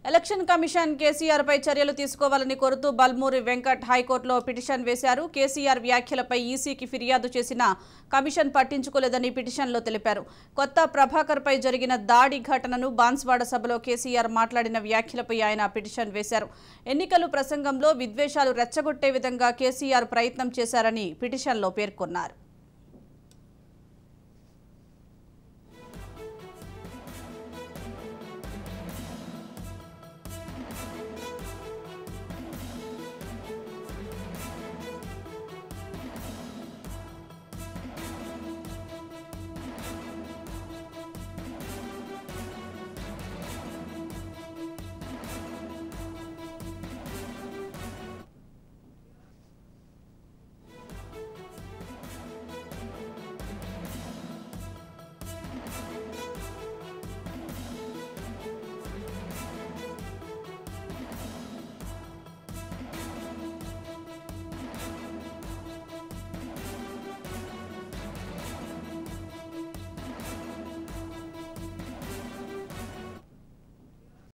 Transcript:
Election commission KCR పై చర్యలు తీసుకోవాలని కోరుతూ బల్మూరి వెంకట్ హైకోర్టులో పిటిషన్ వేశారు. కేసీఆర్ వ్యాఖ్యలపై ఈసీకి ఫిర్యాదు చేసిన కమిషన్ పట్టించుకోలేదని పిటిషన్లో తెలిపారు. కొత్త ప్రభాకర్ పై జరిగిన దాడి ఘటనను బాన్స్వాడ సభలో కేసీఆర్ మాట్లాడిన వ్యాఖ్యలపై ఆయన పిటిషన్ వేశారు. ఎన్నికల ప్రసంగంలో విద్వేషాలు రెచ్చగొట్టే విధంగా కేసీఆర్ ప్రయత్నం చేశారని పిటిషన్లో పేర్కొన్నారు.